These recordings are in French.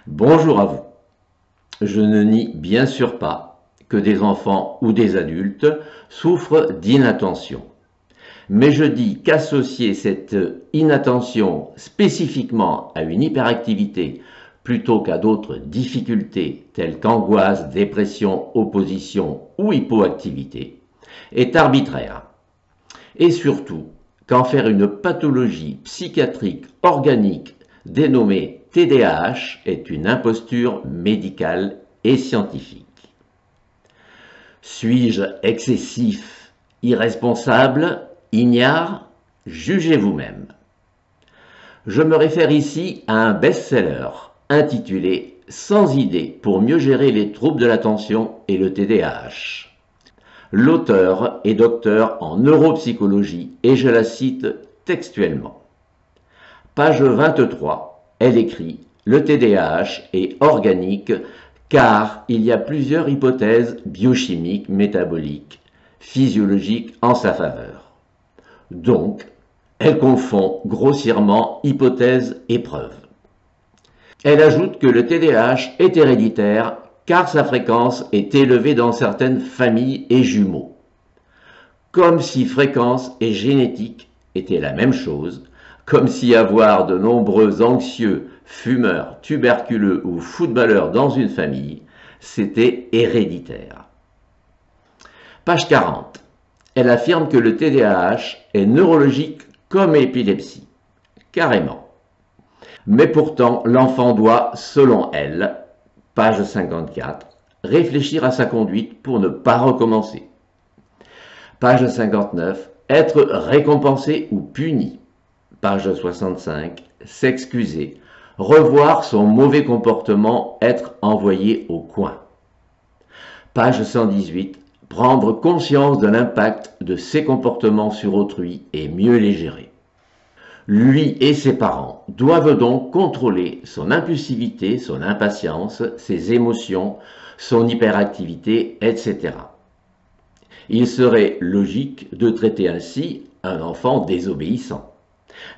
Bonjour à vous. Je ne nie bien sûr pas que des enfants ou des adultes souffrent d'inattention. Mais je dis qu'associer cette inattention spécifiquement à une hyperactivité plutôt qu'à d'autres difficultés telles qu'angoisse, dépression, opposition ou hypoactivité est arbitraire. Et surtout, qu'en faire une pathologie psychiatrique organique dénommée TDAH est une imposture médicale et scientifique. Suis-je excessif, irresponsable, ignare? Jugez vous-même. Je me réfère ici à un best-seller intitulé Sans idée pour mieux gérer les troubles de l'attention et le TDAH. L'auteur est docteur en neuropsychologie et je la cite textuellement. Page 23, elle écrit « Le TDAH est organique car il y a plusieurs hypothèses biochimiques, métaboliques, physiologiques en sa faveur. » Donc, elle confond grossièrement hypothèse et preuve. Elle ajoute que le TDAH est héréditaire car sa fréquence est élevée dans certaines familles et jumeaux. Comme si fréquence et génétique étaient la même chose, comme si avoir de nombreux anxieux, fumeurs, tuberculeux ou footballeurs dans une famille, c'était héréditaire. Page 40. Elle affirme que le TDAH est neurologique comme l'épilepsie. Carrément. Mais pourtant, l'enfant doit, selon elle, page 54, réfléchir à sa conduite pour ne pas recommencer. Page 59, être récompensé ou puni. Page 65, s'excuser, revoir son mauvais comportement, être envoyé au coin. Page 118, prendre conscience de l'impact de ses comportements sur autrui et mieux les gérer. Lui et ses parents doivent donc contrôler son impulsivité, son impatience, ses émotions, son hyperactivité, etc. Il serait logique de traiter ainsi un enfant désobéissant.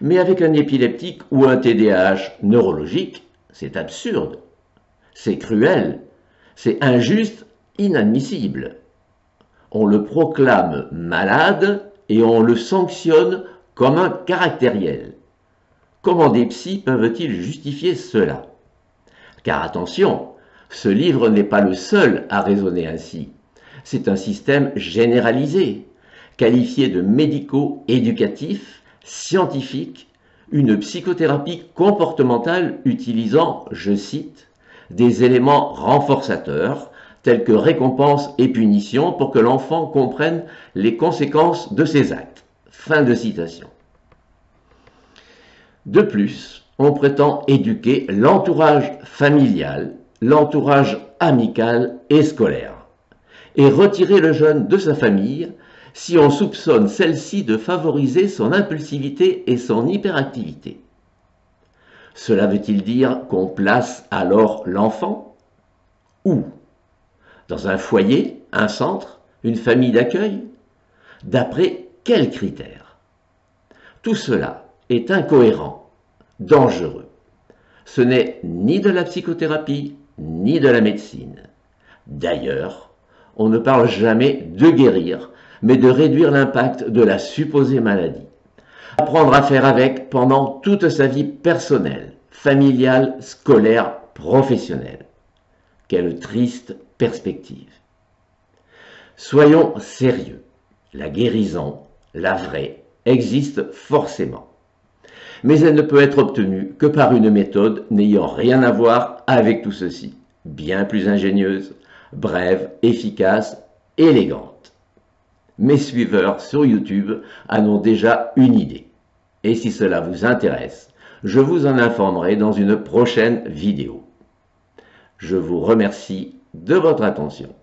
Mais avec un épileptique ou un TDAH neurologique, c'est absurde, c'est cruel, c'est injuste, inadmissible. On le proclame malade et on le sanctionne comme un caractériel. Comment des psys peuvent-ils justifier cela? Car attention, ce livre n'est pas le seul à raisonner ainsi. C'est un système généralisé, qualifié de médico-éducatif, scientifique, une psychothérapie comportementale utilisant, je cite, des éléments renforçateurs tels que récompense et punition pour que l'enfant comprenne les conséquences de ses actes. Fin de citation. De plus, on prétend éduquer l'entourage familial, l'entourage amical et scolaire, et retirer le jeune de sa famille si on soupçonne celle-ci de favoriser son impulsivité et son hyperactivité. Cela veut-il dire qu'on place alors l'enfant? Où? Dans un foyer, un centre, une famille d'accueil? D'après quels critères? Tout cela est incohérent, dangereux. Ce n'est ni de la psychothérapie, ni de la médecine. D'ailleurs, on ne parle jamais de guérir, mais de réduire l'impact de la supposée maladie. Apprendre à faire avec pendant toute sa vie personnelle, familiale, scolaire, professionnelle. Quelle triste perspective. Soyons sérieux. La guérison, la vraie, existe forcément. Mais elle ne peut être obtenue que par une méthode n'ayant rien à voir avec tout ceci. Bien plus ingénieuse, brève, efficace, élégante. Mes suiveurs sur YouTube en ont déjà une idée. Et si cela vous intéresse, je vous en informerai dans une prochaine vidéo. Je vous remercie de votre attention.